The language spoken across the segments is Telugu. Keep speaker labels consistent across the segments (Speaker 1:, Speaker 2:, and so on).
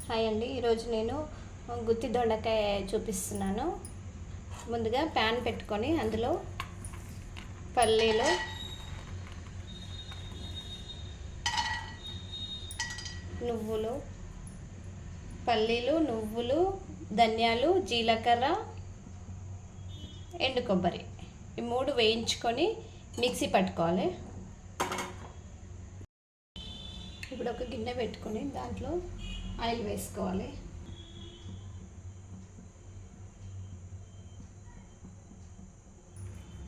Speaker 1: హాయ్ అండి. ఈరోజు నేను గుత్తి దొండకాయ చూపిస్తున్నాను. ముందుగా ప్యాన్ పెట్టుకొని అందులో పల్లీలు, నువ్వులు, ధనియాలు, జీలకర్ర, ఎండు కొబ్బరి ఈ మూడు వేయించుకొని మిక్సీ పట్టుకోవాలి. ఇప్పుడు ఒక గిన్నె పెట్టుకొని దాంట్లో ఆయిల్ వేసుకోవాలి.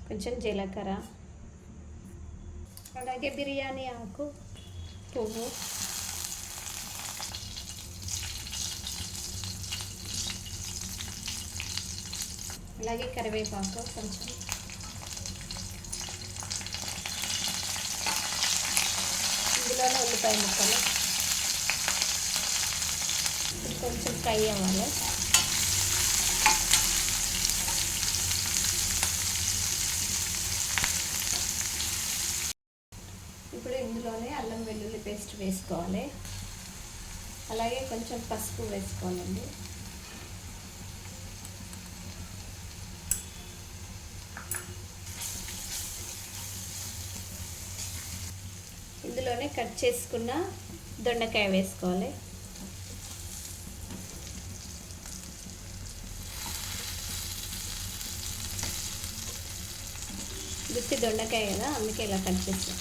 Speaker 1: కొంచెం జీలకర్ర, అలాగే బిర్యానీ ఆకు, పువ్వు, అలాగే కరివేపాకు కొంచెం, ఇందులోనే ఉల్లిపాయ ముక్కలు కొంచెం ఫ్రై అవ్వాలి. ఇప్పుడు ఇందులోనే అల్లం వెల్లుల్లి పేస్ట్ వేసుకోవాలి. అలాగే కొంచెం పసుపు వేసుకోవాలండి. ఇందులోనే కట్ చేసుకున్న దొండకాయ వేసుకోవాలి. గుత్తి దొండకాయ కదా, అందుకే ఇలా కట్ చేస్తాం.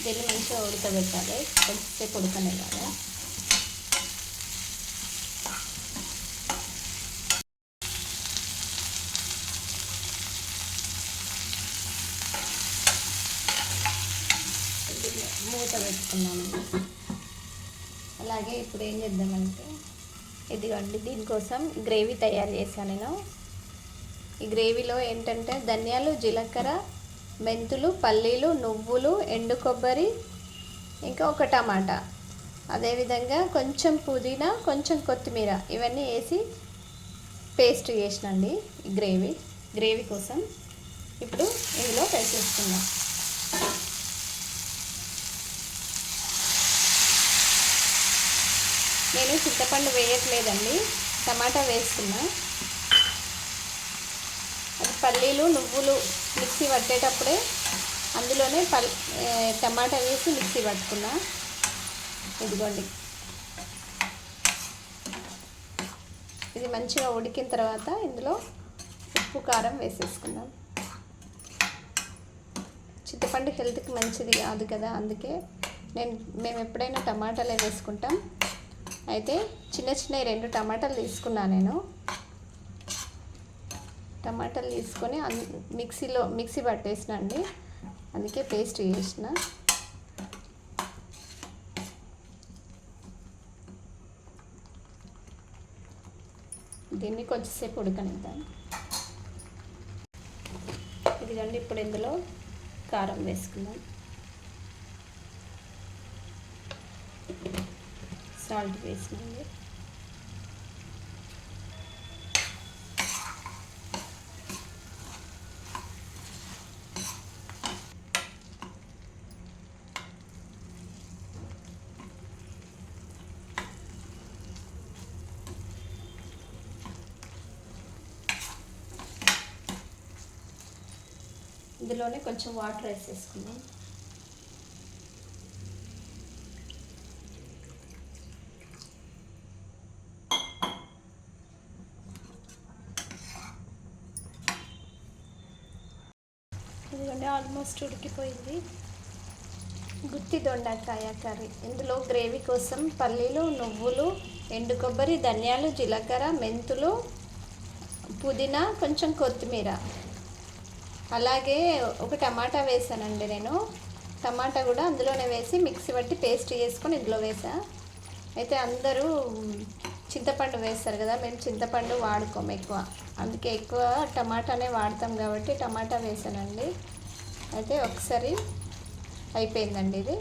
Speaker 1: దీన్ని మంచిగా ఉడకబెట్టాలి, కొంచెంసేపు ఉడకనివ్వాలి. మూత పెట్టుకున్నాను. అలాగే ఇప్పుడు ఏం చేద్దామంటే, ఇదిగోండి దీనికోసం గ్రేవీ తయారు చేశాను నేను. ఈ గ్రేవీలో ఏంటంటే ధనియాలు, జీలకర్ర, మెంతులు, పల్లీలు, నువ్వులు, ఎండు కొబ్బరి, ఇంకా ఒక టమాటా, అదేవిధంగా కొంచెం పుదీనా, కొంచెం కొత్తిమీర ఇవన్నీ వేసి పేస్ట్ చేసినండి ఈ గ్రేవీ కోసం. ఇప్పుడు ఇందులో వేసేసుకుందాం. నేను చింతపండు వేయట్లేదండి, టమాటా వేస్తున్నా. అది పల్లీలు, నువ్వులు మిక్సీ పట్టేటప్పుడే అందులోనే టమాటా వేసి మిక్సీ పట్టుకున్నా. ఇదిగోండి, ఇది మంచిగా ఉడికిన తర్వాత ఇందులో ఉప్పు, కారం వేసేసుకుందాం. చింతపండు హెల్త్కి మంచిది కాదు కదా, అందుకే మేము ఎప్పుడైనా టమాటాలే వేసుకుంటాం. అయితే చిన్న 2 టమాటాలు తీసుకున్నాను నేను. టమాటాలు తీసుకొని మిక్సీ పట్టేసిన అండి, అందుకే పేస్ట్ చేసిన. దీన్ని కొంచెంసేపు ఉడకనిద్దాం. ఇదిగండి, ఇప్పుడు ఇందులో కారం వేసుకుందాం, సాల్ట్ వేసుకుంది. ఇందులోనే కొంచెం వాటర్ వేసేసుకుందాం. ఇదిగోండి, ఆల్మోస్ట్ ఉడికిపోయింది గుత్తి దొండకాయ కర్రీ. ఇందులో గ్రేవీ కోసం పల్లీలు, నువ్వులు, ఎండు కొబ్బరి, ధనియాలు, జీలకర్ర, మెంతులు, పుదీనా, కొంచెం కొత్తిమీర, అలాగే ఒక టమాటా వేసానండి నేను. టమాటా కూడా అందులోనే వేసి మిక్సీ పట్టి పేస్ట్ చేసుకొని ఇందులో వేసా. అయితే అందరూ చింతపండు వేస్తారు కదా, మేము చింతపండు వాడుకోము ఎక్కువ, అందుకే ఎక్కువ టమాటానే వాడతాం కాబట్టి టమాటా వేసానండి. అయితే ఒకసారి అయిపోయిందండి ఇది.